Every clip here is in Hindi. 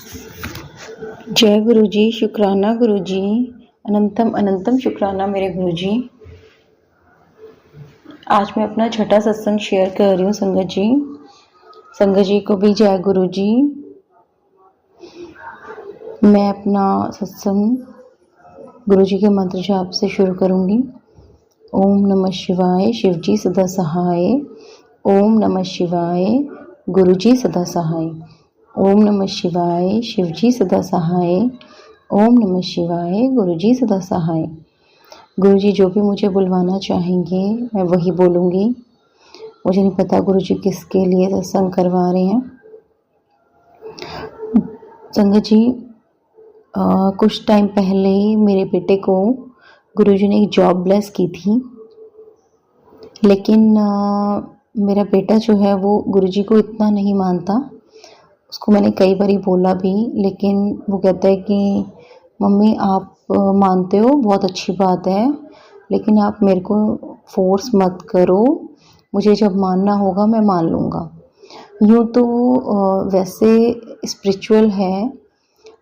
जय गुरु जी, शुक्राना गुरु जी, अनंतम अनंतम शुक्राना मेरे गुरु जी। आज मैं अपना छठा सत्संग शेयर कर रही हूँ संगत जी। संगत जी को भी जय गुरु जी। मैं अपना सत्संग गुरु जी के मंत्र जाप से शुरू करूँगी। ओम नमः शिवाय, शिव जी सदा सहाय। ओम नमः शिवाय, गुरु जी सदा सहाय। ओम नमः शिवाय, शिव जी सदा सहाय। ओम नमः शिवाय, गुरु जी सदा सहाय। गुरु जी जो भी मुझे बुलवाना चाहेंगे मैं वही बोलूँगी। मुझे नहीं पता गुरु जी किसके लिए सत्संग करवा रहे हैं। संगत जी, कुछ टाइम पहले मेरे बेटे को गुरु जी ने एक जॉब ब्लेस की थी, लेकिन मेरा बेटा जो है वो गुरु जी को इतना नहीं मानता। उसको मैंने कई बार बोला भी, लेकिन वो कहता है कि मम्मी आप मानते हो बहुत अच्छी बात है, लेकिन आप मेरे को फोर्स मत करो, मुझे जब मानना होगा मैं मान लूँगा। यूँ तो वैसे स्पिरिचुअल है,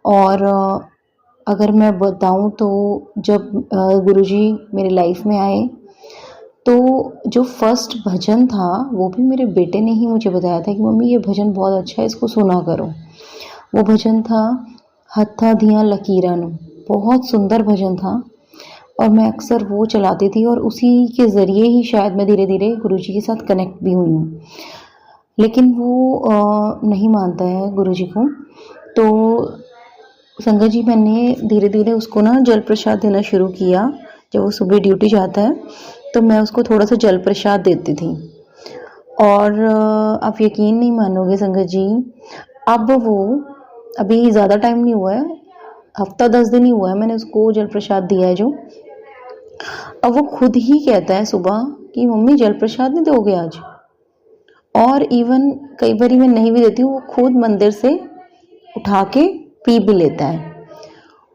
और अगर मैं बताऊँ तो जब गुरुजी मेरी लाइफ में आए तो जो फर्स्ट भजन था वो भी मेरे बेटे ने ही मुझे बताया था कि मम्मी ये भजन बहुत अच्छा है, इसको सुना करो। वो भजन था हत्था दियाँ लकीरां नूं, बहुत सुंदर भजन था और मैं अक्सर वो चलाती थी और उसी के ज़रिए ही शायद मैं धीरे धीरे गुरुजी के साथ कनेक्ट भी हुई हूँ। लेकिन वो नहीं मानता है गुरुजी को। तो संगत जी, मैंने धीरे धीरे उसको ना जल प्रसाद देना शुरू किया। जब वो सुबह ड्यूटी जाता है तो मैं उसको थोड़ा सा जल प्रसाद देती थी, और आप यकीन नहीं मानोगे संगत जी, अब वो अभी ज़्यादा टाइम नहीं हुआ है, हफ्ता 10 दिन ही हुआ है मैंने उसको जल प्रसाद दिया है जो। अब वो खुद ही कहता है सुबह कि मम्मी जल प्रसाद नहीं दोगे आज। और इवन कई बार मैं नहीं भी देती हूँ, वो खुद मंदिर से उठा के पी भी लेता है।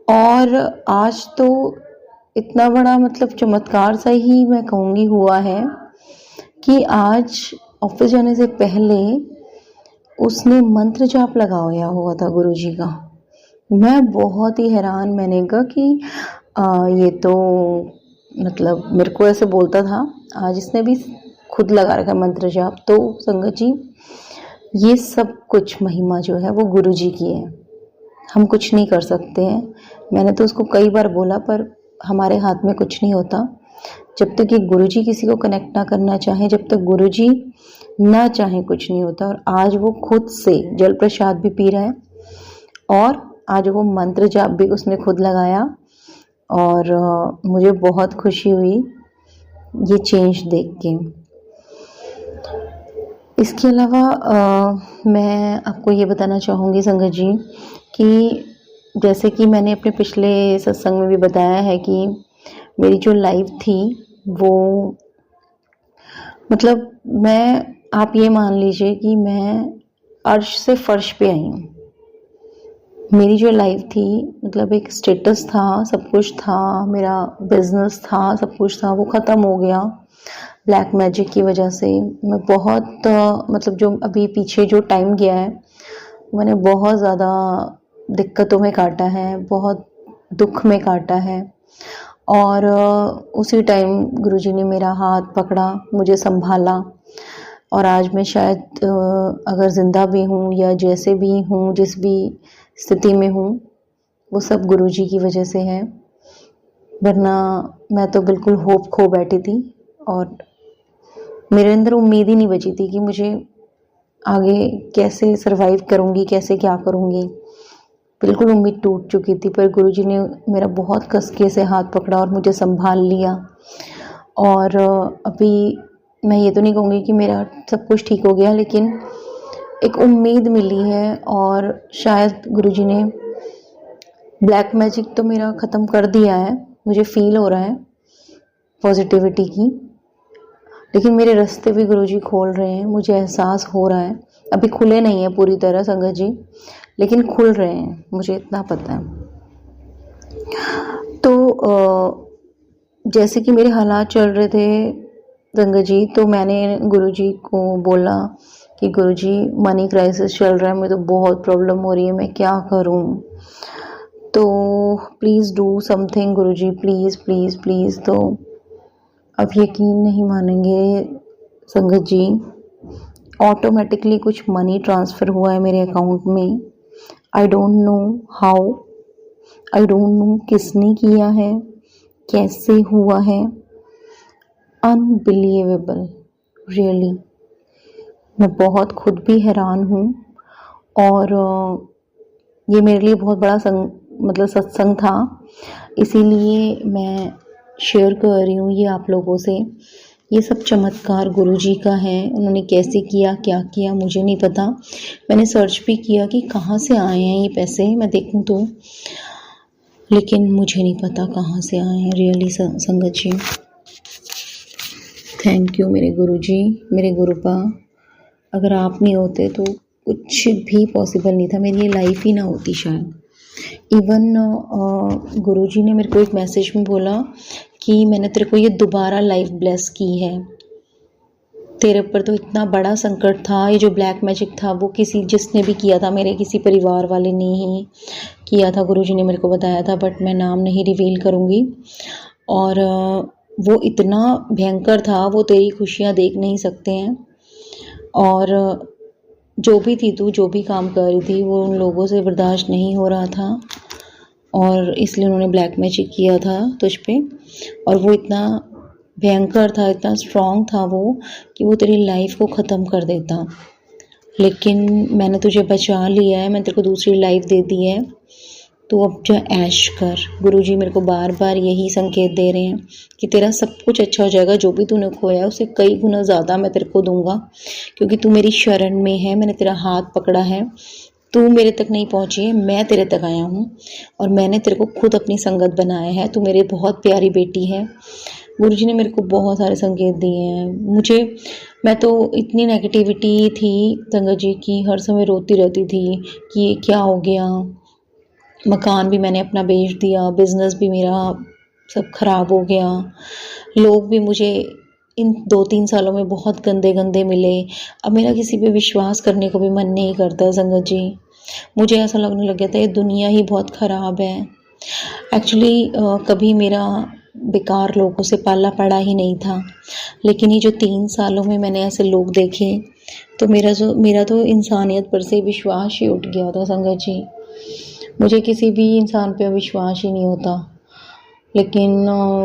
और आज तो इतना बड़ा मतलब चमत्कार सा ही मैं कहूँगी हुआ है कि आज ऑफिस जाने से पहले उसने मंत्र जाप लगाया हुआ था गुरुजी का। मैं बहुत ही हैरान, मैंने कहा कि ये तो मतलब मेरे को ऐसे बोलता था, आज इसने भी खुद लगा रखा मंत्र जाप। तो संगत जी, ये सब कुछ महिमा जो है वो गुरुजी की है, हम कुछ नहीं कर सकते हैं। मैंने तो उसको कई बार बोला, पर हमारे हाथ में कुछ नहीं होता। जब तक कि गुरुजी किसी को कनेक्ट ना करना चाहे, जब तक गुरुजी ना चाहे, कुछ नहीं होता। और आज वो खुद से जल प्रसाद भी पी रहा है और आज वो मंत्र जाप भी उसने खुद लगाया, और मुझे बहुत खुशी हुई ये चेंज देख के। इसके अलावा मैं आपको ये बताना चाहूँगी संगत जी कि जैसे कि मैंने अपने पिछले सत्संग में भी बताया है कि मेरी जो लाइफ थी वो मतलब आप ये मान लीजिए कि मैं अर्श से फर्श पे आई हूँ। मेरी जो लाइफ थी मतलब एक स्टेटस था, सब कुछ था, मेरा बिजनेस था, सब कुछ था, वो ख़त्म हो गया ब्लैक मैजिक की वजह से। मैं बहुत मतलब जो अभी पीछे जो टाइम गया है मैंने बहुत ज़्यादा दिक्कतों में काटा है, बहुत दुख में काटा है। और उसी टाइम गुरुजी ने मेरा हाथ पकड़ा, मुझे संभाला, और आज मैं शायद अगर ज़िंदा भी हूँ या जैसे भी हूँ, जिस भी स्थिति में हूँ, वो सब गुरुजी की वजह से है। वरना मैं तो बिल्कुल होप खो बैठी थी और मेरे अंदर उम्मीद ही नहीं बची थी कि मुझे आगे कैसे सरवाइव करूँगी, कैसे क्या करूँगी। बिल्कुल उम्मीद टूट चुकी थी, पर गुरुजी ने मेरा बहुत कसके से हाथ पकड़ा और मुझे संभाल लिया। और अभी मैं ये तो नहीं कहूँगी कि मेरा सब कुछ ठीक हो गया, लेकिन एक उम्मीद मिली है। और शायद गुरुजी ने ब्लैक मैजिक तो मेरा ख़त्म कर दिया है, मुझे फील हो रहा है पॉजिटिविटी की, लेकिन मेरे रास्ते भी गुरुजी खोल रहे हैं, मुझे एहसास हो रहा है। अभी खुले नहीं है पूरी तरह संगत जी, लेकिन खुल रहे हैं, मुझे इतना पता है। तो जैसे कि मेरे हालात चल रहे थे संगत जी, तो मैंने गुरुजी को बोला कि गुरुजी मनी क्राइसिस चल रहा है, मुझे तो बहुत प्रॉब्लम हो रही है, मैं क्या करूं। तो please do something Guruji, please please please. तो अब यकीन नहीं मानेंगे संगत जी, ऑटोमेटिकली कुछ मनी ट्रांसफ़र हुआ है मेरे अकाउंट में। I don't know how, I don't know किसने किया है, कैसे हुआ है। अनबिलीवेबल, रियली मैं बहुत खुद भी हैरान हूँ। और ये मेरे लिए बहुत बड़ा सत्संग था, इसीलिए मैं शेयर कर रही हूँ ये आप लोगों से। ये सब चमत्कार गुरुजी का है, उन्होंने कैसे किया, क्या किया, मुझे नहीं पता। मैंने सर्च भी किया कि कहाँ से आए हैं ये पैसे, मैं देखूँ तो, लेकिन मुझे नहीं पता कहाँ से आए हैं रियली संगत जी। थैंक यू मेरे गुरुजी, मेरे गुरुपा। अगर आप नहीं होते तो कुछ भी पॉसिबल नहीं था, मेरी ये लाइफ ही ना होती शायद। इवन गुरुजी ने मेरे को एक मैसेज में बोला कि मैंने तेरे को ये दोबारा लाइफ ब्लेस की है, तेरे ऊपर तो इतना बड़ा संकट था, ये जो ब्लैक मैजिक था वो जिसने भी किया था, मेरे किसी परिवार वाले ने ही किया था, गुरुजी ने मेरे को बताया था, बट मैं नाम नहीं रिवील करूँगी। और वो इतना भयंकर था, वो तेरी खुशियाँ देख नहीं सकते हैं। और जो भी थी तू, जो भी काम कर रही थी, वो उन लोगों से बर्दाश्त नहीं हो रहा था, और इसलिए उन्होंने ब्लैक मैजिक किया था तुझ पे। और वो इतना भयंकर था, इतना स्ट्रॉन्ग था वो, कि वो तेरी लाइफ को ख़त्म कर देता। लेकिन मैंने तुझे बचा लिया है, मैंने तेरे को दूसरी लाइफ दे दी है, तो अब जा ऐश कर। गुरुजी मेरे को बार बार यही संकेत दे रहे हैं कि तेरा सब कुछ अच्छा हो जाएगा, जो भी तूने खोया उससे कई गुना ज़्यादा मैं तेरे को दूंगा, क्योंकि तू मेरी शरण में है, मैंने तेरा हाथ पकड़ा है, तू मेरे तक नहीं पहुंची है, मैं तेरे तक आया हूँ, और मैंने तेरे को खुद अपनी संगत बनाया है, तू मेरी बहुत प्यारी बेटी है। गुरुजी ने मेरे को बहुत सारे संकेत दिए हैं। मैं तो इतनी नेगेटिविटी थी संगत जी की, हर समय रोती रहती थी कि ये क्या हो गया। मकान भी मैंने अपना बेच दिया, बिज़नेस भी मेरा सब खराब हो गया, लोग भी मुझे इन 2-3 सालों में बहुत गंदे गंदे मिले। अब मेरा किसी पे विश्वास करने को भी मन नहीं करता संगत जी। मुझे ऐसा लगने लग गया था ये दुनिया ही बहुत ख़राब है। एक्चुअली कभी मेरा बेकार लोगों से पाला पड़ा ही नहीं था, लेकिन ये जो 3 सालों में मैंने ऐसे लोग देखे, तो मेरा तो इंसानियत पर से विश्वास ही उठ गया था संगत जी। मुझे किसी भी इंसान पे विश्वास ही नहीं होता, लेकिन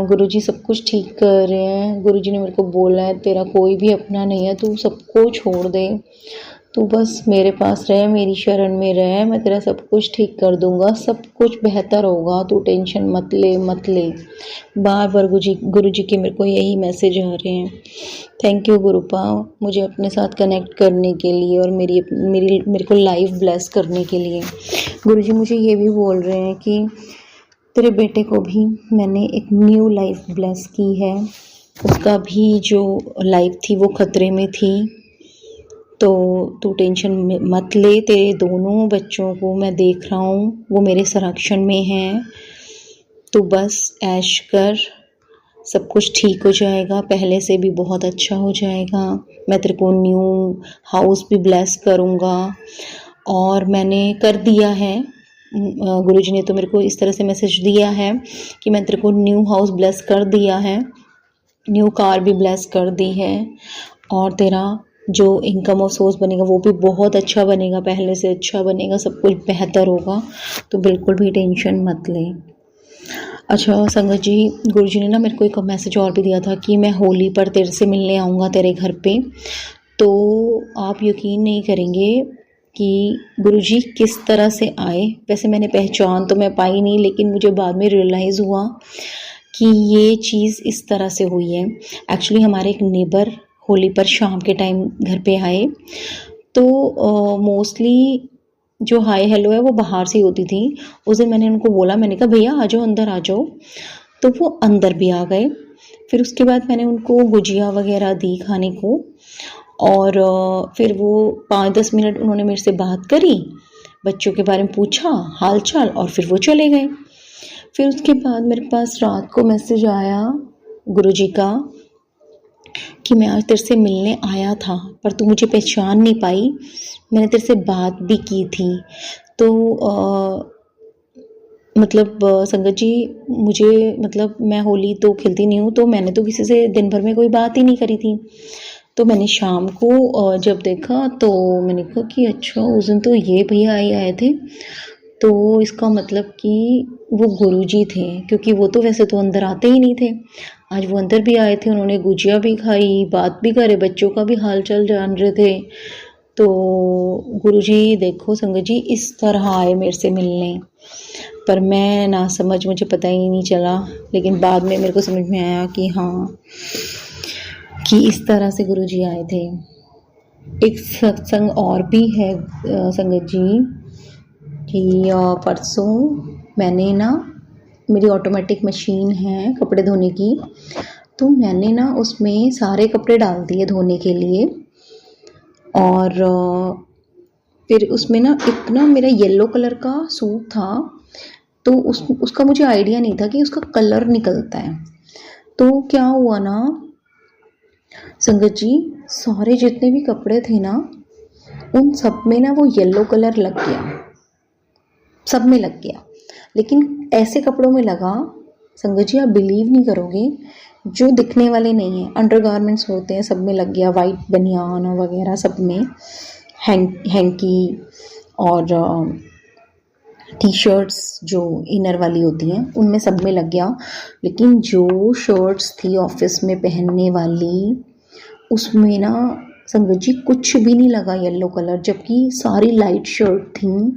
गुरुजी सब कुछ ठीक कर रहे हैं। गुरुजी ने मेरे को बोला है तेरा कोई भी अपना नहीं है, तू सबको छोड़ दे, तू बस मेरे पास रह, मेरी शरण में रह, मैं तेरा सब कुछ ठीक कर दूंगा, सब कुछ बेहतर होगा, तू टेंशन मत ले। बार बार गुरुजी के मेरे को यही मैसेज आ रहे हैं। थैंक यू गुरुपा, मुझे अपने साथ कनेक्ट करने के लिए और मेरे को लाइफ ब्लेस करने के लिए। गुरुजी मुझे ये भी बोल रहे हैं कि तेरे बेटे को भी मैंने एक न्यू लाइफ ब्लेस की है, उसका भी जो लाइफ थी वो खतरे में थी, तो तू टेंशन मत ले। तेरे दोनों बच्चों को मैं देख रहा हूँ, वो मेरे संरक्षण में हैं, तू बस ऐश कर, सब कुछ ठीक हो जाएगा, पहले से भी बहुत अच्छा हो जाएगा। मैं तेरे को न्यू हाउस भी ब्लेस करूँगा, और मैंने कर दिया है। गुरुजी ने तो मेरे को इस तरह से मैसेज दिया है कि मैं तेरे को न्यू हाउस ब्लेस कर दिया है, न्यू कार भी ब्लेस कर दी है, और तेरा जो इनकम और सोर्स बनेगा वो भी बहुत अच्छा बनेगा, पहले से अच्छा बनेगा, सब कुछ बेहतर होगा, तो बिल्कुल भी टेंशन मत ले। अच्छा संगत जी, गुरुजी ने ना मेरे को एक मैसेज और भी दिया था कि मैं होली पर तेरे से मिलने आऊँगा तेरे घर पे। तो आप यकीन नहीं करेंगे कि गुरुजी किस तरह से आए। वैसे मैंने पहचान तो मैं पाई नहीं, लेकिन मुझे बाद में रियलाइज़ हुआ कि ये चीज़ इस तरह से हुई है। एक्चुअली हमारे एक नेबर होली पर शाम के टाइम घर पे आए, तो मोस्टली जो हाय हेलो है वो बाहर से होती थी। उस दिन मैंने उनको बोला, मैंने कहा भैया आ जाओ, अंदर आ जाओ, तो वो अंदर भी आ गए। फिर उसके बाद मैंने उनको गुजिया वगैरह दी खाने को, और फिर वो 5-10 मिनट उन्होंने मेरे से बात करी, बच्चों के बारे में पूछा, हाल चाल, और फिर वो चले गए। फिर उसके बाद मेरे पास रात को मैसेज आया गुरुजी का कि मैं आज तेरे से मिलने आया था पर तू मुझे पहचान नहीं पाई, मैंने तेरे से बात भी की थी। तो संगत जी, मुझे मैं होली तो खेलती नहीं हूँ, तो मैंने तो किसी से दिन भर में कोई बात ही नहीं करी थी। तो मैंने शाम को जब देखा तो मैंने कहा कि अच्छा उस दिन तो ये भैया आए थे, तो इसका मतलब कि वो गुरुजी थे, क्योंकि वो तो वैसे तो अंदर आते ही नहीं थे। आज वो अंदर भी आए थे, उन्होंने गुजिया भी खाई, बात भी करे, बच्चों का भी हाल चाल जान रहे थे। तो गुरुजी देखो संगत जी इस तरह आए मेरे से मिलने, पर मैं ना समझ, मुझे पता ही नहीं चला। लेकिन बाद में मेरे को समझ में आया कि हाँ, कि इस तरह से गुरुजी आए थे। एक सत्संग और भी है संगत जी कि परसों मैंने ना, मेरी ऑटोमेटिक मशीन है कपड़े धोने की, तो मैंने ना उसमें सारे कपड़े डाल दिए धोने के लिए। और फिर उसमें ना एक ना मेरा येलो कलर का सूट था, तो उसका मुझे आइडिया नहीं था कि उसका कलर निकलता है। तो क्या हुआ ना संगत जी, सारे जितने भी कपड़े थे ना उन सब में ना वो येलो कलर लग गया, सब में लग गया। लेकिन ऐसे कपड़ों में लगा संगत जी, आप बिलीव नहीं करोगे, जो दिखने वाले नहीं हैं, अंडरगारमेंट्स होते हैं, सब में लग गया। वाइट बनियान वगैरह सब में, हैंकी और टी शर्ट्स जो इनर वाली होती हैं उनमें सब में लग गया। लेकिन जो शर्ट्स थी ऑफिस में पहनने वाली, उसमें ना संगत जी कुछ भी नहीं लगा येलो कलर, जबकि सारी लाइट शर्ट थी।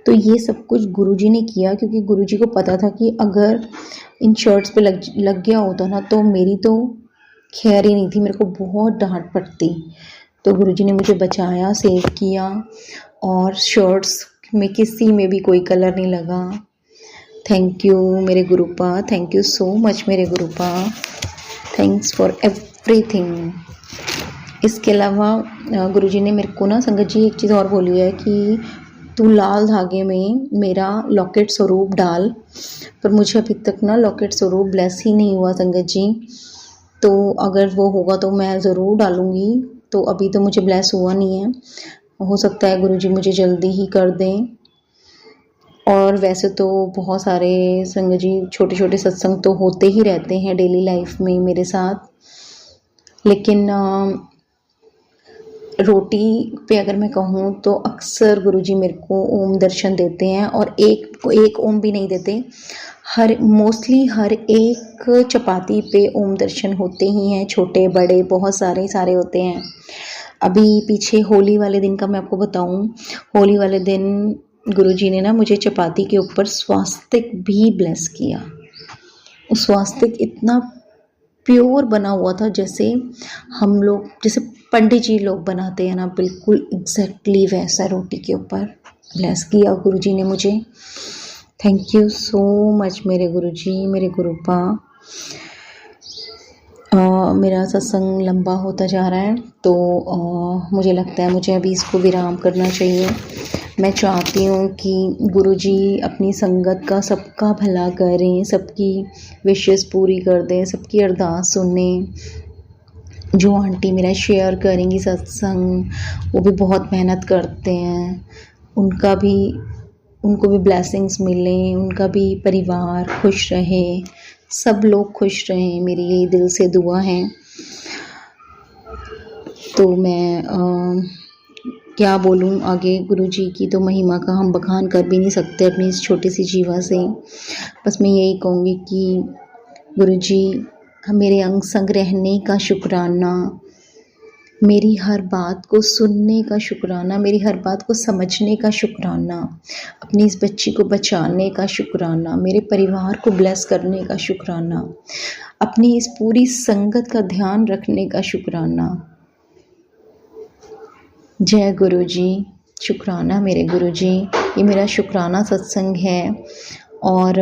तो ये सब कुछ गुरुजी ने किया, क्योंकि गुरुजी को पता था कि अगर इन शर्ट्स पे लग गया होता ना तो मेरी तो खैर ही नहीं थी, मेरे को बहुत डांट पड़ती। तो गुरुजी ने मुझे बचाया, सेव किया, और शर्ट्स में किसी में भी कोई कलर नहीं लगा। थैंक यू मेरे गुरुपा, थैंक यू सो मच मेरे गुरुपा, थैंक्स फॉर एवरीथिंग। इसके अलावा गुरुजी ने मेरे को ना संगत जी एक चीज़ और बोली है कि तू लाल धागे में मेरा लॉकेट स्वरूप डाल, पर मुझे अभी तक ना लॉकेट स्वरूप ब्लेस ही नहीं हुआ संगत जी। तो अगर वो होगा तो मैं ज़रूर डालूँगी, तो अभी तो मुझे ब्लेस हुआ नहीं है, हो सकता है गुरुजी मुझे जल्दी ही कर दें। और वैसे तो बहुत सारे संगत जी छोटे छोटे सत्संग तो होते ही रहते हैं डेली लाइफ में मेरे साथ, लेकिन रोटी पे अगर मैं कहूँ तो अक्सर गुरुजी मेरे को ओम दर्शन देते हैं, और एक ओम भी नहीं देते, मोस्टली हर एक चपाती पे ओम दर्शन होते ही हैं, छोटे बड़े बहुत सारे होते हैं। अभी पीछे होली वाले दिन का मैं आपको बताऊं, होली वाले दिन गुरुजी ने ना मुझे चपाती के ऊपर स्वास्तिक भी ब्लेस किया। उस स्वास्तिक इतना प्योर बना हुआ था, जैसे हम लोग, जैसे पंडित जी लोग बनाते हैं ना, बिल्कुल एग्जैक्टली वैसा रोटी के ऊपर ब्लेस किया गुरुजी ने मुझे। थैंक यू सो मच मेरे गुरुजी, मेरे गुरुपा। मेरा सत्संग लंबा होता जा रहा है, तो मुझे लगता है मुझे अभी इसको विराम करना चाहिए। मैं चाहती हूँ कि गुरुजी अपनी संगत का सबका भला करें, सबकी विशेस पूरी कर दें, सबकी अरदास सुनें। जो आंटी मेरा शेयर करेंगी सत्संग, वो भी बहुत मेहनत करते हैं, उनको भी ब्लेसिंग्स मिलें, उनका भी परिवार खुश रहे, सब लोग खुश रहें, मेरी यही दिल से दुआ है। तो मैं क्या बोलूँ आगे, गुरुजी की तो महिमा का हम बखान कर भी नहीं सकते अपनी इस छोटी सी जीवा से। बस मैं यही कहूँगी कि गुरुजी मेरे अंग संग रहने का शुक्राना, मेरी हर बात को सुनने का शुक्राना, मेरी हर बात को समझने का शुक्राना, अपनी इस बच्ची को बचाने का शुक्राना, मेरे परिवार को ब्लेस करने का शुक्राना, अपनी इस पूरी संगत का ध्यान रखने का शुक्राना। जय गुरुजी, शुक्राना मेरे गुरुजी। ये मेरा शुक्राना सत्संग है, और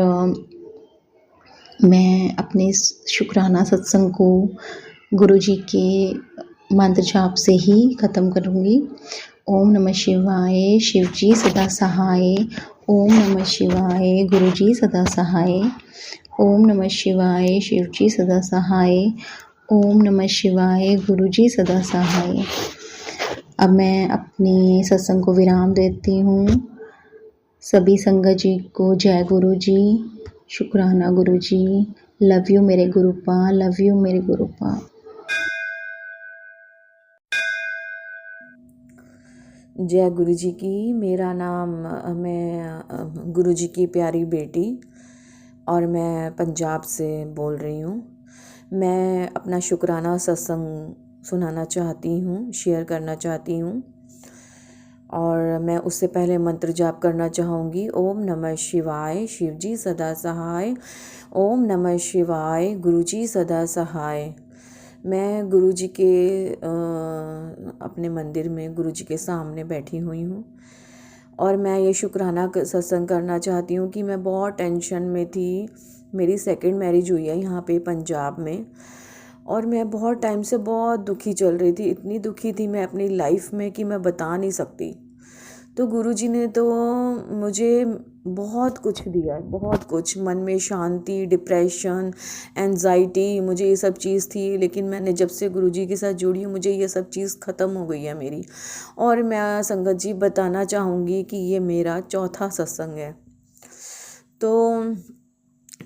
मैं अपने इस शुक्राना सत्संग को गुरुजी के मंत्र जाप से ही ख़त्म करूँगी। ओम नमः शिवाय, शिवजी सदा सहाय। ओम नमः शिवाय, गुरुजी सदा सहाय। ओम नमः शिवाय, शिवजी सदा सहाय। ओम नमः शिवाय। गुरुजी सदा सहाय। अब मैं अपने सत्संग को विराम देती हूँ। सभी संगत जी को जय गुरु जी, शुक्राना गुरु जी। लव यू मेरे गुरुपा, लव यू मेरे गुरुपा। जय गुरु जी की। मेरा नाम मैं गुरु जी की प्यारी बेटी और मैं पंजाब से बोल रही हूँ। मैं अपना शुक्राना सत्संग सुनाना चाहती हूँ, शेयर करना चाहती हूँ और मैं उससे पहले मंत्र जाप करना चाहूँगी। ओम नमः शिवाय, शिव जी सदा सहाय। ओम नमः शिवाय, गुरु जी सदा सहाय। मैं गुरु जी के अपने मंदिर में गुरु जी के सामने बैठी हुई हूँ और मैं ये शुक्राना सत्संग करना चाहती हूँ कि मैं बहुत टेंशन में थी। मेरी सेकंड मैरिज हुई है यहाँ पे पंजाब में और मैं बहुत टाइम से बहुत दुखी चल रही थी। इतनी दुखी थी मैं अपनी लाइफ में कि मैं बता नहीं सकती। तो गुरुजी ने तो मुझे बहुत कुछ दिया है, बहुत कुछ। मन में शांति, डिप्रेशन, एंजाइटी, मुझे ये सब चीज़ थी, लेकिन मैंने जब से गुरुजी के साथ जुड़ी हूँ मुझे ये सब चीज़ ख़त्म हो गई है मेरी। और मैं संगत जी बताना चाहूँगी कि ये मेरा चौथा सत्संग है। तो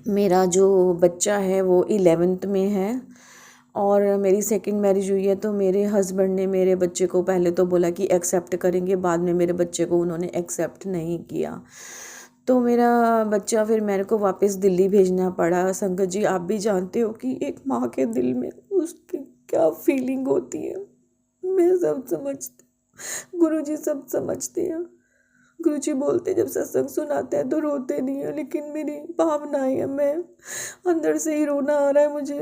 मेरा जो बच्चा है वो 11th में है और मेरी सेकंड मैरिज हुई है। तो मेरे हस्बैंड ने मेरे बच्चे को पहले तो बोला कि एक्सेप्ट करेंगे, बाद में मेरे बच्चे को उन्होंने एक्सेप्ट नहीं किया। तो मेरा बच्चा फिर मेरे को वापस दिल्ली भेजना पड़ा। संगत जी आप भी जानते हो कि एक माँ के दिल में उसकी क्या फीलिंग होती है। मैं सब समझती, गुरुजी सब समझते हैं। गुरुजी बोलते जब सत्संग सुनाते हैं तो रोते नहीं है, लेकिन मेरी भावनाएं है, मैं अंदर से ही रोना आ रहा है मुझे।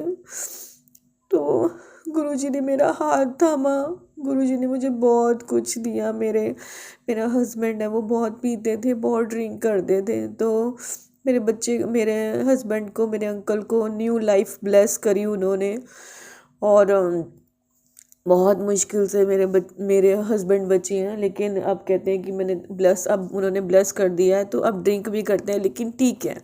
तो गुरुजी ने मेरा हाथ थामा, गुरुजी ने मुझे बहुत कुछ दिया। मेरा हस्बैंड है वो बहुत पीते थे, बहुत ड्रिंक करते थे। तो मेरे हस्बैंड को, मेरे अंकल को न्यू लाइफ ब्लेस करी उन्होंने और बहुत मुश्किल से मेरे हस्बैंड बचे हैं। लेकिन अब कहते हैं कि अब उन्होंने ब्लेस कर दिया है तो अब ड्रिंक भी करते हैं, लेकिन ठीक है,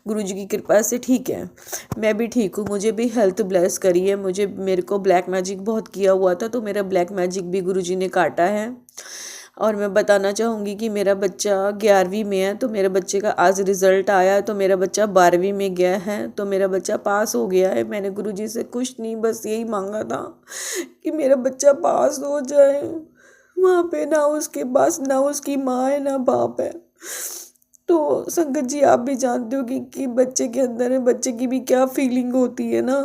गुरुजी की कृपा से ठीक है। मैं भी ठीक हूँ, मुझे भी हेल्थ ब्लेस करी है। मेरे को ब्लैक मैजिक बहुत किया हुआ था, तो मेरा ब्लैक मैजिक भी गुरुजी ने काटा है। और मैं बताना चाहूँगी कि मेरा बच्चा 11वीं में है, तो मेरे बच्चे का आज रिज़ल्ट आया है। तो मेरा बच्चा 12वीं में गया है, तो मेरा बच्चा पास हो गया है। मैंने गुरुजी से कुछ नहीं, बस यही मांगा था कि मेरा बच्चा पास हो जाए। वहाँ पे ना उसके पास ना उसकी माँ है ना बाप है। तो संगत जी आप भी जानते हो कि बच्चे के अंदर है, बच्चे की भी क्या फीलिंग होती है ना,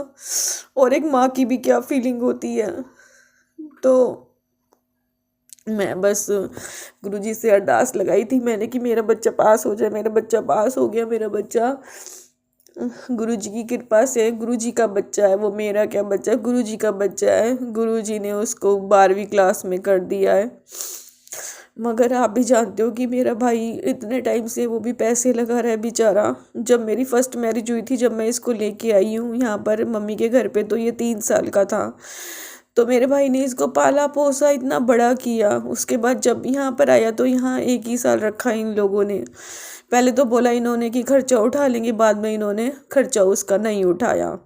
और एक माँ की भी क्या फीलिंग होती है। तो मैं बस गुरुजी से अरदास लगाई थी मैंने कि मेरा बच्चा पास हो जाए। मेरा बच्चा पास हो गया। मेरा बच्चा गुरुजी की कृपा से, गुरुजी का बच्चा है वो, मेरा क्या बच्चा, गुरुजी का बच्चा है। गुरुजी ने उसको 12वीं क्लास में कर दिया है। मगर आप भी जानते हो कि मेरा भाई इतने टाइम से वो भी पैसे लगा रहा है बेचारा। जब मेरी फर्स्ट मैरिज हुई थी, जब मैं इसको लेके आई हूँ यहाँ पर मम्मी के घर पे, तो ये 3 साल का था। तो मेरे भाई ने इसको पाला पोसा, इतना बड़ा किया। उसके बाद जब यहाँ पर आया तो यहाँ 1 ही साल रखा इन लोगों ने। पहले तो बोला इन्होंने कि खर्चा उठा लेंगे, बाद में इन्होंने खर्चा उसका नहीं उठाया।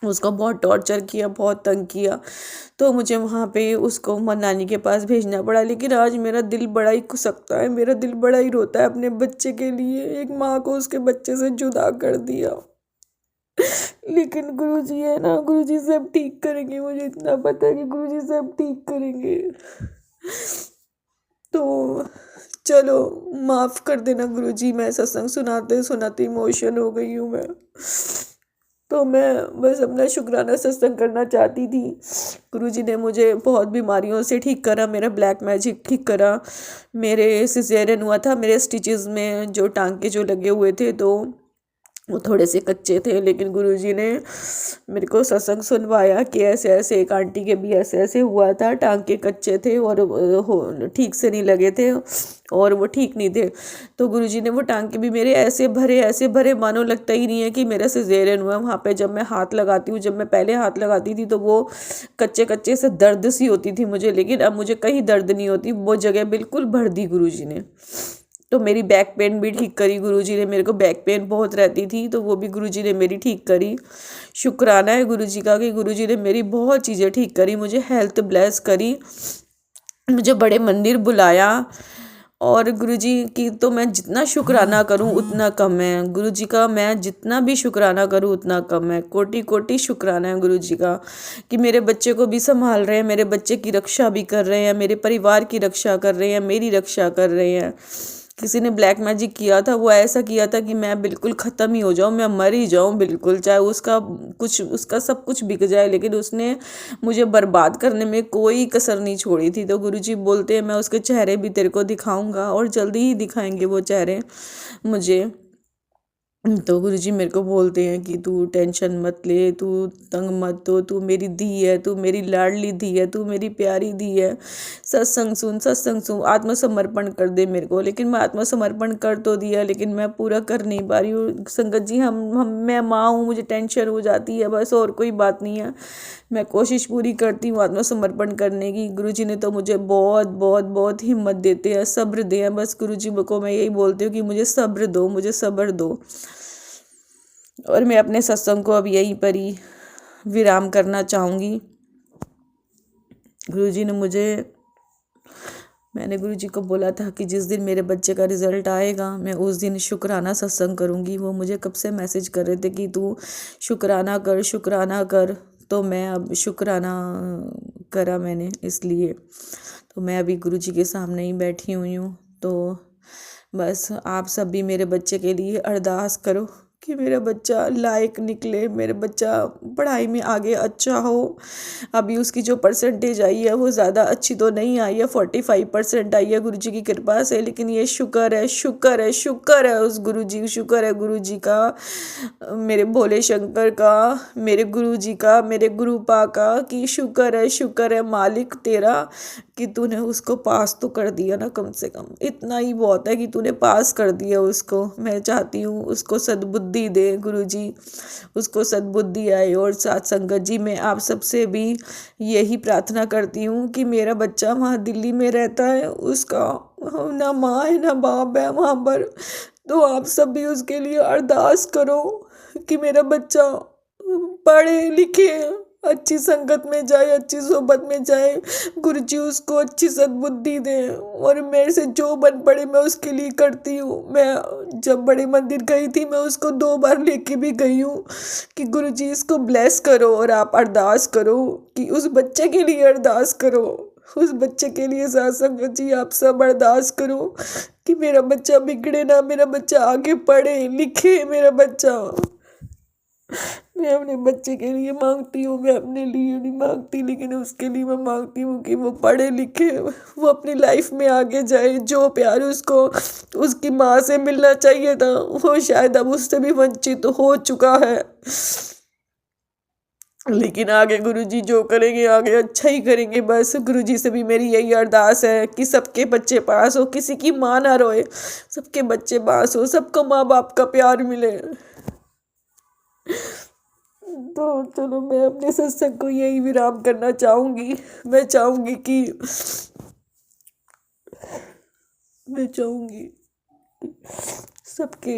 उसको बहुत टॉर्चर किया, बहुत तंग किया। तो मुझे वहाँ पे उसको नानी के पास भेजना पड़ा। लेकिन आज मेरा दिल बड़ा ही खुसकता है, मेरा दिल बड़ा ही रोता है अपने बच्चे के लिए। एक माँ को उसके बच्चे से जुदा कर दिया। लेकिन गुरुजी है ना, गुरुजी सब ठीक करेंगे, मुझे इतना पता है कि गुरुजी सब ठीक करेंगे। तो चलो माफ़ कर देना गुरुजी, मैं सत्संग सुनाते सुनाते इमोशन हो गई हूँ मैं। तो मैं बस अपना शुक्राना सत्संग करना चाहती थी। गुरुजी ने मुझे बहुत बीमारियों से ठीक करा, मेरा ब्लैक मैजिक ठीक करा। मेरे सिजेरियन हुआ था, मेरे स्टिचेस में जो टांके जो लगे हुए थे तो वो थोड़े से कच्चे थे, लेकिन गुरुजी ने मेरे को सत्संग सुनवाया कि ऐसे ऐसे एक आंटी के भी ऐसे ऐसे हुआ था, टांके कच्चे थे और ठीक से नहीं लगे थे और वो ठीक नहीं थे। तो गुरुजी ने वो टांके भी मेरे ऐसे भरे मानो लगता ही नहीं है कि मेरा सिजेरियन हुआ। वहाँ पे जब मैं हाथ लगाती हूँ, जब मैं पहले हाथ लगाती थी तो वो कच्चे कच्चे से दर्द सी होती थी मुझे, लेकिन अब मुझे कहीं दर्द नहीं होती, वो जगह बिल्कुल भर दी गुरुजी ने। तो मेरी बैक पेन भी ठीक करी गुरुजी ने। मेरे को बैक पेन बहुत रहती थी, तो वो भी गुरुजी ने मेरी ठीक करी। शुक्राना है गुरुजी का कि गुरुजी ने मेरी बहुत चीज़ें ठीक करी, मुझे हेल्थ ब्लेस करी, मुझे बड़े मंदिर बुलाया। और गुरुजी की तो मैं जितना शुक्राना करूं उतना कम है। गुरुजी का मैं जितना भी शुक्राना करूं उतना कम है। कोटि कोटि शुक्राना है गुरुजी का कि मेरे बच्चे को भी संभाल रहे हैं, मेरे बच्चे की रक्षा भी कर रहे हैं, मेरे परिवार की रक्षा कर रहे हैं, मेरी रक्षा कर रहे हैं। किसी ने ब्लैक मैजिक किया था, वो ऐसा किया था कि मैं बिल्कुल ख़त्म ही हो जाऊं, मैं मर ही जाऊं बिल्कुल, चाहे उसका सब कुछ बिक जाए, लेकिन उसने मुझे बर्बाद करने में कोई कसर नहीं छोड़ी थी। तो गुरुजी बोलते हैं मैं उसके चेहरे भी तेरे को दिखाऊंगा, और जल्दी ही दिखाएंगे वो चेहरे मुझे। तो गुरुजी मेरे को बोलते हैं कि तू टेंशन मत ले, तू तंग मत हो, तू मेरी धी है, तू मेरी लाडली धी है, तू मेरी प्यारी धी है। सत्संग सुन, आत्मसमर्पण कर दे मेरे को। लेकिन मैं आत्मसमर्पण कर तो दिया, लेकिन मैं पूरा कर नहीं पा रही हूँ संगत जी। हम मैं माँ हूँ, मुझे टेंशन हो जाती है, बस और कोई बात नहीं है। मैं कोशिश पूरी करती हूँ आत्मसमर्पण करने की। गुरुजी ने तो मुझे बहुत बहुत बहुत हिम्मत देते हैं, सब्र दे हैं। बस गुरुजी को मैं यही बोलती हूँ कि मुझे सब्र दो, मुझे सब्र दो। और मैं अपने सत्संग को अब यहीं पर ही विराम करना चाहूँगी। गुरुजी ने मैंने गुरुजी को बोला था कि जिस दिन मेरे बच्चे का रिज़ल्ट आएगा मैं उस दिन शुक्राना सत्संग करूँगी। वो मुझे कब से मैसेज कर रहे थे कि तू शुक्राना कर, शुक्राना कर। तो मैं अब शुक्राना करा मैंने, इसलिए तो मैं अभी गुरुजी के सामने ही बैठी हुई हूँ। तो बस आप सब भी मेरे बच्चे के लिए अरदास करो कि मेरा बच्चा लायक निकले, मेरा बच्चा पढ़ाई में आगे अच्छा हो। अभी उसकी जो परसेंटेज आई है वो ज़्यादा अच्छी तो नहीं आई है, 45% आई है गुरुजी की कृपा से। लेकिन ये शुक्र है, शुक्र है, शुक्र है उस गुरुजी, शुक्र है गुरुजी का, मेरे भोले शंकर का, मेरे गुरुजी का, मेरे गुरुपा का, कि शुक्र है मालिक तेरा कि तूने उसको पास तो कर दिया ना। कम से कम इतना ही बहुत है कि तूने पास कर दिया उसको। मैं चाहती हूँ उसको सद्बुद्धि दे गुरुजी, उसको सद्बुद्धि आए। और साथ संगत जी मैं आप सबसे भी यही प्रार्थना करती हूँ कि मेरा बच्चा वहाँ दिल्ली में रहता है, उसका ना माँ है ना बाप है वहाँ पर। तो आप सब भी उसके लिए अरदास करो कि मेरा बच्चा पढ़े लिखे, अच्छी संगत में जाए, अच्छी सोबत में जाए, गुरुजी उसको अच्छी सद्बुद्धि दे। और मेरे से जो बन पड़े मैं उसके लिए करती हूँ। मैं जब बड़े मंदिर गई थी मैं उसको 2 बार लेके भी गई हूँ कि गुरुजी इसको ब्लेस करो। और आप अरदास करो कि उस बच्चे के लिए अरदास करो, उस बच्चे के लिए साथ संगत जी आप सब अरदास करो कि मेरा बच्चा बिगड़े ना, मेरा बच्चा आगे पढ़े लिखे, मेरा बच्चा। मैं अपने बच्चे के लिए मांगती हूँ, मैं अपने लिए नहीं मांगती, लेकिन उसके लिए मैं मांगती हूँ कि वो पढ़े लिखे, वो अपनी लाइफ में आगे जाए। जो प्यार उसको उसकी माँ से मिलना चाहिए था वो शायद अब उससे भी वंचित हो चुका है। लेकिन आगे गुरुजी जो करेंगे आगे अच्छा ही करेंगे। बस गुरुजी से भी मेरी यही अरदास है कि सबके बच्चे पास हो, किसी की माँ ना रोए, सबके बच्चे पास हो, सबको माँ बाप का प्यार मिले। तो चलो मैं अपने सत्संग को यही विराम करना चाहूँगी। मैं चाहूँगी कि सबके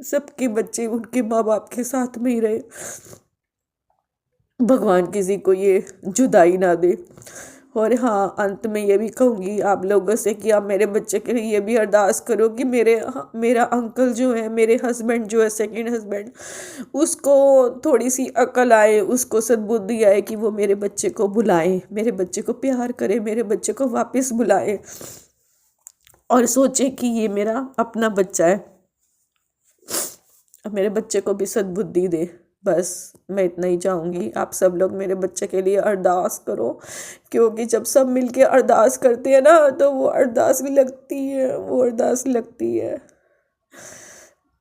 सबके बच्चे उनके माँ बाप के साथ में ही रहे, भगवान किसी को ये जुदाई ना दे। और हाँ, अंत में ये भी कहूँगी आप लोगों से कि आप मेरे बच्चे के लिए ये भी अरदास करो कि मेरा अंकल जो है, मेरे हस्बैंड जो है, सेकंड हस्बैंड, उसको थोड़ी सी अकल आए, उसको सद्बुद्धि आए कि वो मेरे बच्चे को बुलाए, मेरे बच्चे को प्यार करे, मेरे बच्चे को वापस बुलाए और सोचे कि ये मेरा अपना बच्चा है। अब मेरे बच्चे को भी सद्बुद्धि दे। बस मैं इतना ही चाहूँगी। आप सब लोग मेरे बच्चे के लिए अरदास करो, क्योंकि जब सब मिलके अरदास करते हैं ना तो वो अरदास भी लगती है, वो अरदास लगती है।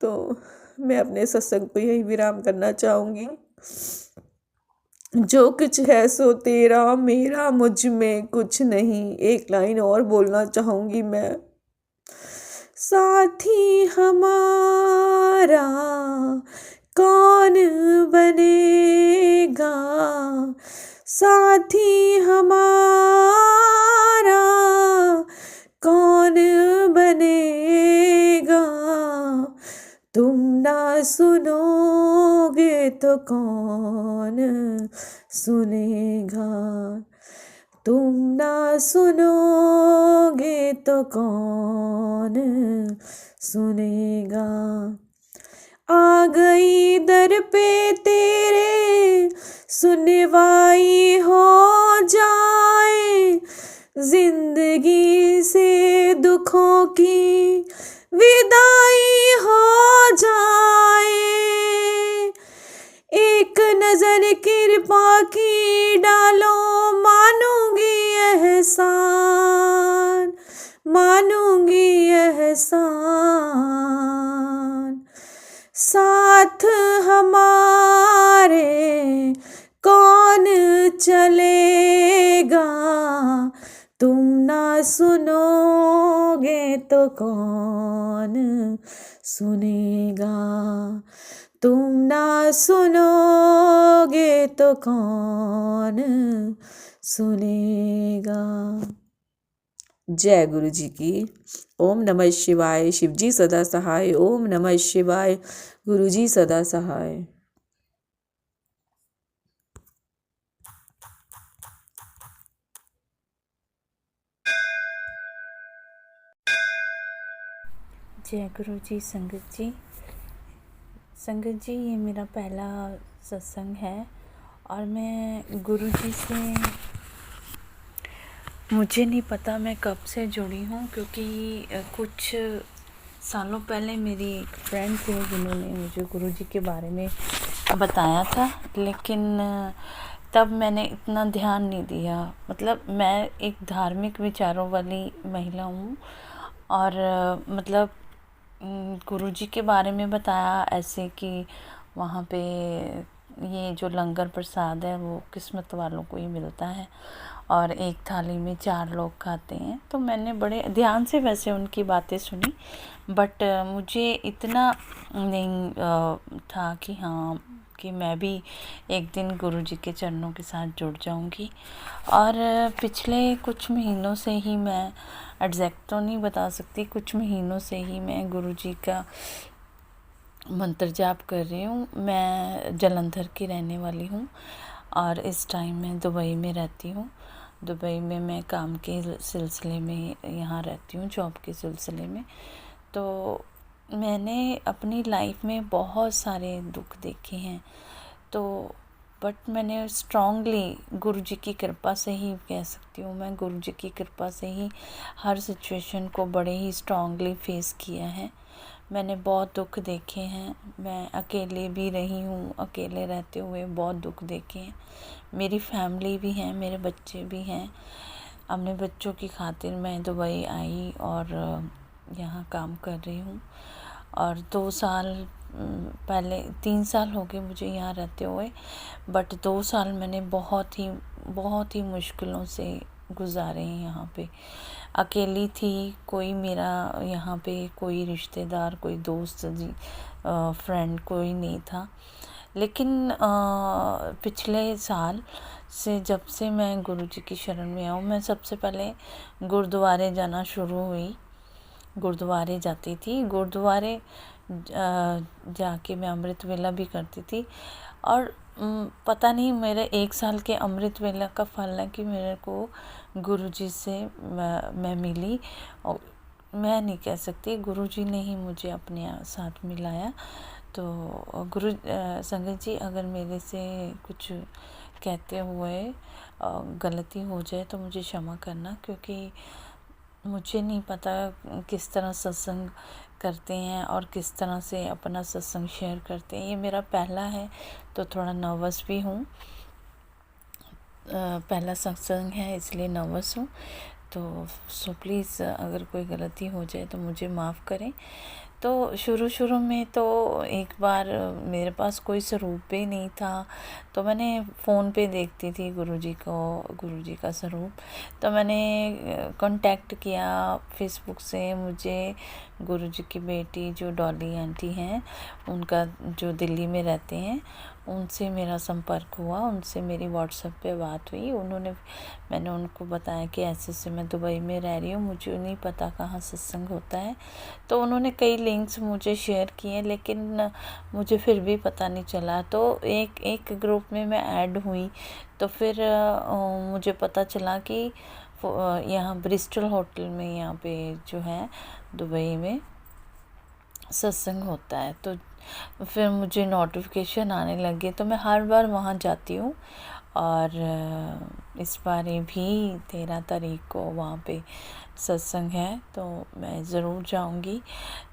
तो मैं अपने सत्संग को यही विराम करना चाहूँगी। जो कुछ है सो तेरा, मेरा मुझ में कुछ नहीं। एक लाइन और बोलना चाहूँगी मैं। साथी हमारा कौन बनेगा, साथी हमारा कौन बनेगा, तुम ना सुनोगे तो कौन सुनेगा, तुम ना सुनोगे तो कौन सुनेगा। आ गई दर पे तेरे सुनवाई हो जाए, जिंदगी से दुखों की विदाई हो जाए। एक नजर कृपा की डालो, मानूंगी एहसान, मानूंगी एहसान। साथ हमारे कौन चलेगा, तुम ना सुनोगे तो कौन सुनेगा, तुम ना सुनोगे तो कौन सुनेगा। जय गुरु जी की। ओम नमः शिवाय। शिव जी सदा सहाय। ओम नमः शिवाय। गुरु जी सदा सहाय। जय गुरु जी। संगत जी, संगत जी, ये मेरा पहला सत्संग है और मैं गुरु जी से मुझे नहीं पता मैं कब से जुड़ी हूँ, क्योंकि कुछ सालों पहले मेरी एक फ्रेंड थी जिन्होंने मुझे गुरु जी के बारे में बताया था, लेकिन तब मैंने इतना ध्यान नहीं दिया। मतलब मैं एक धार्मिक विचारों वाली महिला हूँ और मतलब गुरु जी के बारे में बताया ऐसे कि वहाँ पे ये जो लंगर प्रसाद है वो किस्मत वालों को ही मिलता है और एक थाली में 4 लोग खाते हैं। तो मैंने बड़े ध्यान से वैसे उनकी बातें सुनी, बट मुझे इतना नहीं था कि हाँ कि मैं भी एक दिन गुरु जी के चरणों के साथ जुड़ जाऊंगी। और पिछले कुछ महीनों से ही, मैं एग्जैक्ट तो नहीं बता सकती, कुछ महीनों से ही मैं गुरु जी का मंत्र जाप कर रही हूँ। मैं जालंधर की रहने वाली हूँ और इस टाइम मैं दुबई में रहती हूँ। दुबई में मैं काम के सिलसिले में यहाँ रहती हूँ, जॉब के सिलसिले में। तो मैंने अपनी लाइफ में बहुत सारे दुख देखे हैं, तो बट मैंने स्ट्रांगली गुरु जी की कृपा से ही कह सकती हूँ, मैं गुरु जी की कृपा से ही हर सिचुएशन को बड़े ही स्ट्रांगली फेस किया है। मैंने बहुत दुख देखे हैं, मैं अकेले भी रही हूँ, अकेले रहते हुए बहुत दुख देखे हैं। मेरी फैमिली भी है, मेरे बच्चे भी हैं। अपने बच्चों की खातिर मैं दुबई आई और यहाँ काम कर रही हूँ। और 2 साल पहले, 3 साल हो गए मुझे यहाँ रहते हुए, बट 2 साल मैंने बहुत ही मुश्किलों से गुजारे हैं यहाँ पे। अकेली थी, कोई मेरा यहाँ पे कोई रिश्तेदार, कोई दोस्त जी, फ्रेंड कोई नहीं था। लेकिन पिछले साल से जब से मैं गुरु जी की शरण में आऊँ, मैं सबसे पहले गुरुद्वारे जाना शुरू हुई। गुरुद्वारे जाती थी, गुरुद्वारे जाके मैं अमृत वेला भी करती थी। और पता नहीं मेरे 1 साल के अमृत वेला का फल है कि मेरे को गुरु जी से मैं मिली। और मैं नहीं कह सकती, गुरु जी ने ही मुझे अपने साथ मिलाया। तो गुरु संगत जी, अगर मेरे से कुछ कहते हुए गलती हो जाए तो मुझे क्षमा करना, क्योंकि मुझे नहीं पता किस तरह सत्संग करते हैं और किस तरह से अपना सत्संग शेयर करते हैं। ये मेरा पहला है तो थोड़ा नर्वस भी हूँ, पहला सत्संग है इसलिए नर्वस हूँ। तो सो प्लीज़ अगर कोई गलती हो जाए तो मुझे माफ़ करें। तो शुरू में तो एक बार मेरे पास कोई स्वरूप भी नहीं था, तो मैंने फ़ोन पे देखती थी गुरु जी का स्वरूप। तो मैंने कांटेक्ट किया फेसबुक से। मुझे गुरु जी की बेटी जो डॉली आंटी हैं, उनका जो दिल्ली में रहते हैं, उनसे मेरा संपर्क हुआ, उनसे मेरी व्हाट्सएप पे बात हुई। मैंने उनको बताया कि ऐसे मैं दुबई में रह रही हूँ, मुझे नहीं पता कहाँ सत्संग होता है। तो उन्होंने कई लिंक्स मुझे शेयर किए, लेकिन मुझे फिर भी पता नहीं चला। तो एक ग्रुप में मैं ऐड हुई, तो फिर मुझे पता चला कि यहाँ ब्रिस्टल होटल में, यहाँ पे जो है दुबई में सत्संग होता है। तो फिर मुझे नोटिफिकेशन आने लगे, तो मैं हर बार वहाँ जाती हूँ। और इस बार भी 13 तारीख को वहाँ पे सत्संग है, तो मैं ज़रूर जाऊँगी।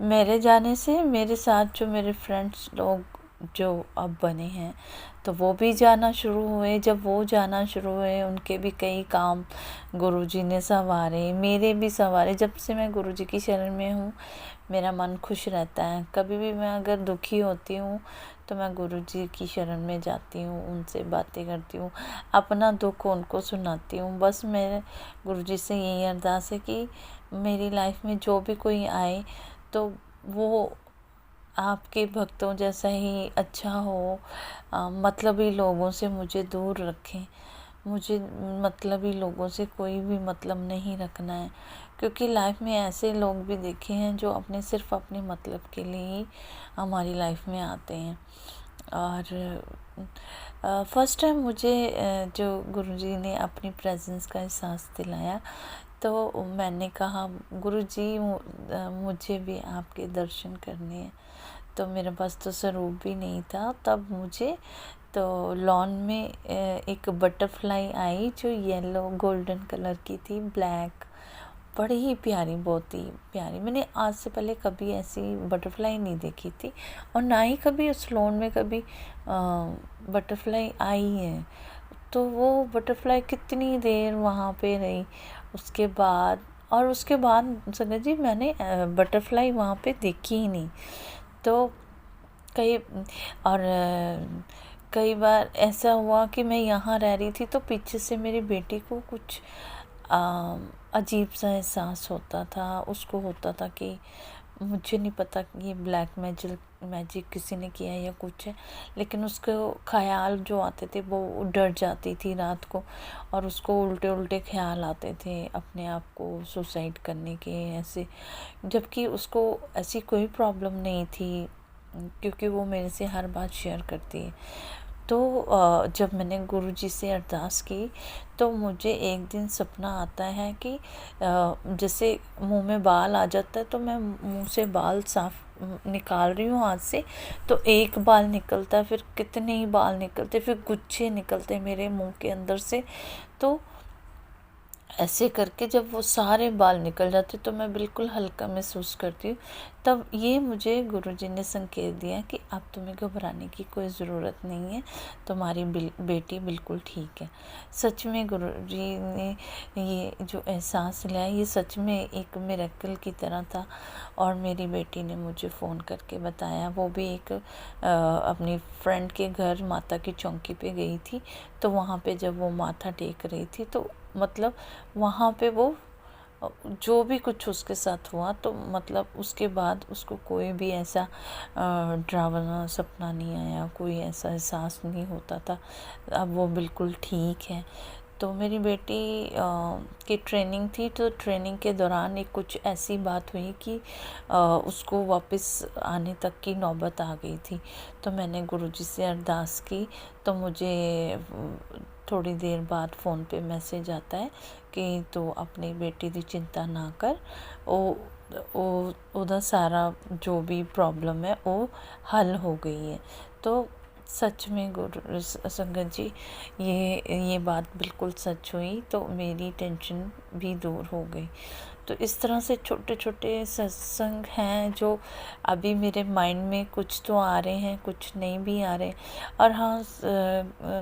मेरे जाने से मेरे साथ जो मेरे फ्रेंड्स लोग जो अब बने हैं, तो वो भी जाना शुरू हुए। जब वो जाना शुरू हुए, उनके भी कई काम गुरुजी ने संवारे, मेरे भी संवारे। जब से मैं गुरुजी की शरण में हूँ, मेरा मन खुश रहता है। कभी भी मैं अगर दुखी होती हूँ, तो मैं गुरुजी की शरण में जाती हूँ, उनसे बातें करती हूँ, अपना दुख उनको सुनाती हूँ। बस मेरे गुरुजी से यही अरदास है कि मेरी लाइफ में जो भी कोई आए, तो वो आपके भक्तों जैसा ही अच्छा हो, मतलबी लोगों से मुझे दूर रखें। मुझे मतलबी लोगों से कोई भी मतलब नहीं रखना है, क्योंकि लाइफ में ऐसे लोग भी देखे हैं जो सिर्फ अपने मतलब के लिए ही हमारी लाइफ में आते हैं। और फर्स्ट टाइम मुझे जो गुरुजी ने अपनी प्रेजेंस का एहसास दिलाया, तो मैंने कहा गुरुजी मुझे भी आपके दर्शन करने हैं। तो मेरे पास तो स्वरूप भी नहीं था तब मुझे। तो लॉन में एक बटरफ्लाई आई जो येलो गोल्डन कलर की थी, ब्लैक, बड़ी ही प्यारी, बहुत ही प्यारी। मैंने आज से पहले कभी ऐसी बटरफ्लाई नहीं देखी थी, और ना ही कभी उस लॉन में कभी बटरफ्लाई आई है। तो वो बटरफ्लाई कितनी देर वहाँ पे रही, उसके बाद संगत जी मैंने बटरफ्लाई वहाँ पे देखी ही नहीं। तो कई और कई बार ऐसा हुआ कि मैं यहाँ रह रही थी, तो पीछे से मेरी बेटी को कुछ अजीब सा एहसास होता था। उसको होता था कि मुझे नहीं पता कि ये ब्लैक मैजिक किसी ने किया या कुछ है, लेकिन उसको ख्याल जो आते थे वो डर जाती थी रात को, और उसको उल्टे उल्टे ख्याल आते थे अपने आप को सुसाइड करने के, ऐसे। जबकि उसको ऐसी कोई प्रॉब्लम नहीं थी, क्योंकि वो मेरे से हर बात शेयर करती है। तो जब मैंने गुरुजी से अरदास की, तो मुझे एक दिन सपना आता है कि जैसे मुंह में बाल आ जाता है, तो मैं मुंह से बाल साफ निकाल रही हूँ हाथ से, तो एक बाल निकलता है, फिर कितने ही बाल निकलते, फिर गुच्छे निकलते मेरे मुंह के अंदर से। तो ऐसे करके जब वो सारे बाल निकल जाते, तो मैं बिल्कुल हल्का महसूस करती हूँ। तब ये मुझे गुरुजी ने संकेत दिया कि अब तुम्हें घबराने की कोई ज़रूरत नहीं है, तुम्हारी बेटी बिल्कुल ठीक है। सच में गुरुजी ने ये जो एहसास लिया, ये सच में एक मिरेकल की तरह था। और मेरी बेटी ने मुझे फ़ोन करके बताया, वो भी एक अपनी फ्रेंड के घर माता की चौकी पे गई थी। तो वहाँ पे जब वो माथा टेक रही थी, तो मतलब वहाँ पे वो जो भी कुछ उसके साथ हुआ, तो मतलब उसके बाद उसको कोई भी ऐसा डरावना सपना नहीं आया, कोई ऐसा एहसास नहीं होता था। अब वो बिल्कुल ठीक है। तो मेरी बेटी की ट्रेनिंग थी, तो ट्रेनिंग के दौरान एक कुछ ऐसी बात हुई कि उसको वापस आने तक की नौबत आ गई थी। तो मैंने गुरुजी से अरदास की, तो मुझे थोड़ी देर बाद फ़ोन पे मैसेज आता है कि तो अपनी बेटी की चिंता ना कर, वो उधर सारा जो भी प्रॉब्लम है वो हल हो गई है। तो सच में गुरु संगत जी, ये बात बिल्कुल सच हुई, तो मेरी टेंशन भी दूर हो गई। तो इस तरह से छोटे छोटे सत्संग हैं जो अभी मेरे माइंड में कुछ तो आ रहे हैं, कुछ नहीं भी आ रहे। और हाँ,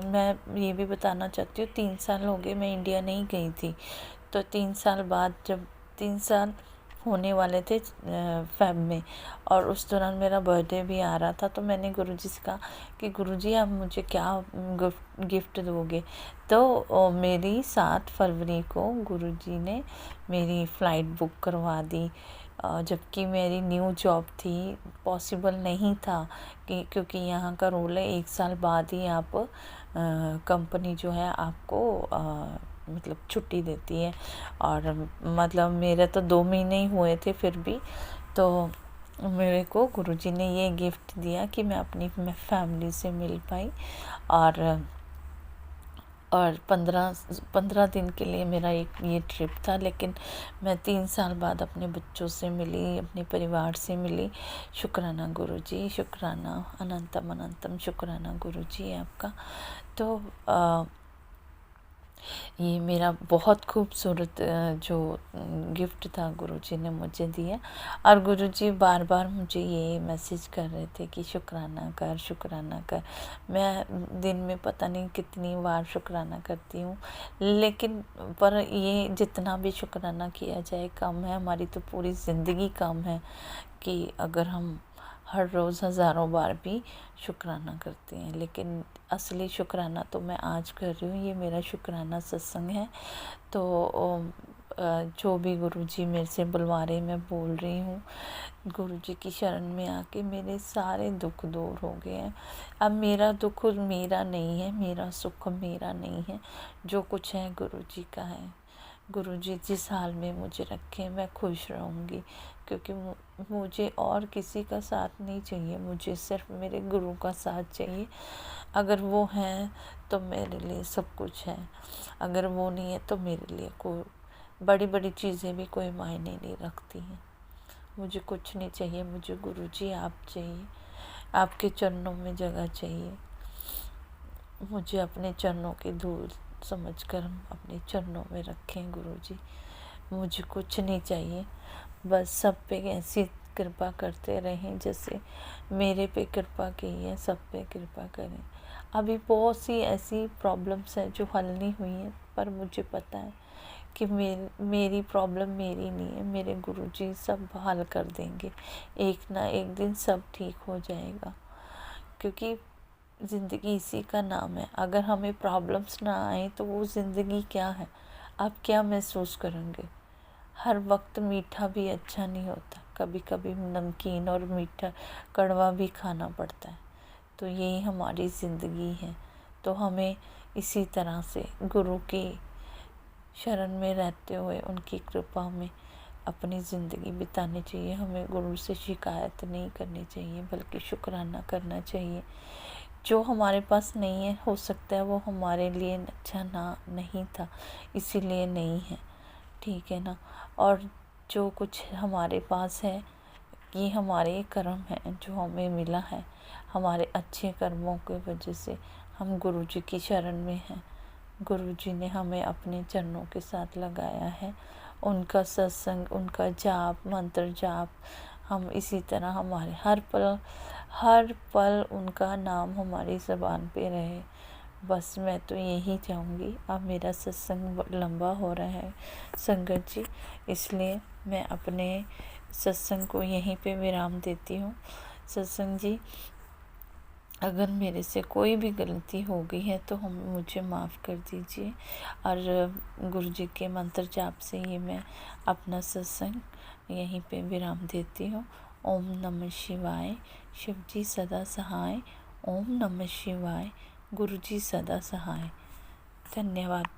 मैं ये भी बताना चाहती हूँ, 3 साल हो गए मैं इंडिया नहीं गई थी। तो 3 साल बाद, जब 3 साल होने वाले थे फ़ेब में, और उस दौरान मेरा बर्थडे भी आ रहा था, तो मैंने गुरुजी से कहा कि गुरुजी आप मुझे क्या गिफ्ट दोगे। तो मेरी 7 फरवरी को गुरुजी ने मेरी फ़्लाइट बुक करवा दी, जबकि मेरी न्यू जॉब थी, पॉसिबल नहीं था कि, क्योंकि यहाँ का रूल है 1 साल बाद ही आप कंपनी जो है आपको मतलब छुट्टी देती है। और मतलब मेरे तो 2 महीने ही हुए थे फिर भी। तो मेरे को गुरुजी ने ये गिफ्ट दिया कि मैं अपनी फैमिली से मिल पाई। और 15 दिन के लिए मेरा एक ये ट्रिप था, लेकिन मैं 3 साल बाद अपने बच्चों से मिली, अपने परिवार से मिली। शुक्राना गुरुजी, शुक्राना, अनंतम अनंतम शुक्राना गुरुजी आपका। तो ये मेरा बहुत खूबसूरत जो गिफ्ट था गुरुजी ने मुझे दिया। और गुरुजी बार बार मुझे ये मैसेज कर रहे थे कि शुक्राना कर, शुक्राना कर। मैं दिन में पता नहीं कितनी बार शुक्राना करती हूँ, लेकिन पर ये जितना भी शुक्राना किया जाए कम है। हमारी तो पूरी ज़िंदगी कम है कि अगर हम हर रोज़ हज़ारों बार भी शुक्राना करते हैं। लेकिन असली शुक्राना तो मैं आज कर रही हूँ, ये मेरा शुक्राना सत्संग है। तो जो भी गुरुजी मेरे से बुलवा रहे, मैं बोल रही हूँ। गुरुजी की शरण में आके मेरे सारे दुख दूर हो गए हैं। अब मेरा दुख मेरा नहीं है, मेरा सुख मेरा नहीं है। जो कुछ है गुरुजी का है। गुरुजी जिस हाल में मुझे रखें मैं खुश रहूँगी, क्योंकि मुझे और किसी का साथ नहीं चाहिए, मुझे सिर्फ मेरे गुरु का साथ चाहिए। अगर वो हैं तो मेरे लिए सब कुछ है, अगर वो नहीं है तो मेरे लिए कोई बड़ी बड़ी चीज़ें भी कोई मायने नहीं रखती हैं। मुझे कुछ नहीं चाहिए, मुझे गुरुजी आप चाहिए, आपके चरणों में जगह चाहिए। मुझे अपने चरणों की धूल समझकर हम अपने चरणों में रखें गुरुजी। मुझे कुछ नहीं चाहिए, बस सब पे ऐसी कृपा करते रहें जैसे मेरे पे कृपा की है, सब पे कृपा करें। अभी बहुत सी ऐसी प्रॉब्लम्स हैं जो हल नहीं हुई हैं, पर मुझे पता है कि मेरी प्रॉब्लम मेरी नहीं है, मेरे गुरुजी सब हल कर देंगे। एक ना एक दिन सब ठीक हो जाएगा, क्योंकि ज़िंदगी इसी का नाम है। अगर हमें प्रॉब्लम्स ना आए तो वो ज़िंदगी क्या है? आप क्या महसूस करेंगे? हर वक्त मीठा भी अच्छा नहीं होता, कभी कभी नमकीन और मीठा कड़वा भी खाना पड़ता है। तो यही हमारी ज़िंदगी है। तो हमें इसी तरह से गुरु की शरण में रहते हुए उनकी कृपा में अपनी ज़िंदगी बितानी चाहिए। हमें गुरु से शिकायत नहीं करनी चाहिए, बल्कि शुक्राना करना चाहिए। जो हमारे पास नहीं है, हो सकता है वो हमारे लिए अच्छा नहीं था, इसीलिए नहीं है, ठीक है ना। और जो कुछ हमारे पास है ये हमारे कर्म हैं, जो हमें मिला है हमारे अच्छे कर्मों की वजह से हम गुरुजी की शरण में हैं। गुरुजी ने हमें अपने चरणों के साथ लगाया है। उनका सत्संग, उनका जाप, मंत्र जाप, हम इसी तरह हमारे हर पल उनका नाम हमारी ज़बान पे रहे। बस मैं तो यही चाहूँगी। अब मेरा सत्संग लंबा हो रहा है संगत जी, इसलिए मैं अपने सत्संग को यहीं पे विराम देती हूँ। सत्संग जी, अगर मेरे से कोई भी गलती हो गई है तो मुझे माफ़ कर दीजिए। और गुरुजी के मंत्र जाप से ये मैं अपना सत्संग यहीं पे विराम देती हूँ। ओम नमः शिवाय, शिव जी सदा सहाय। ओम नमः शिवाय, गुरुजी सदा सहाय। धन्यवाद।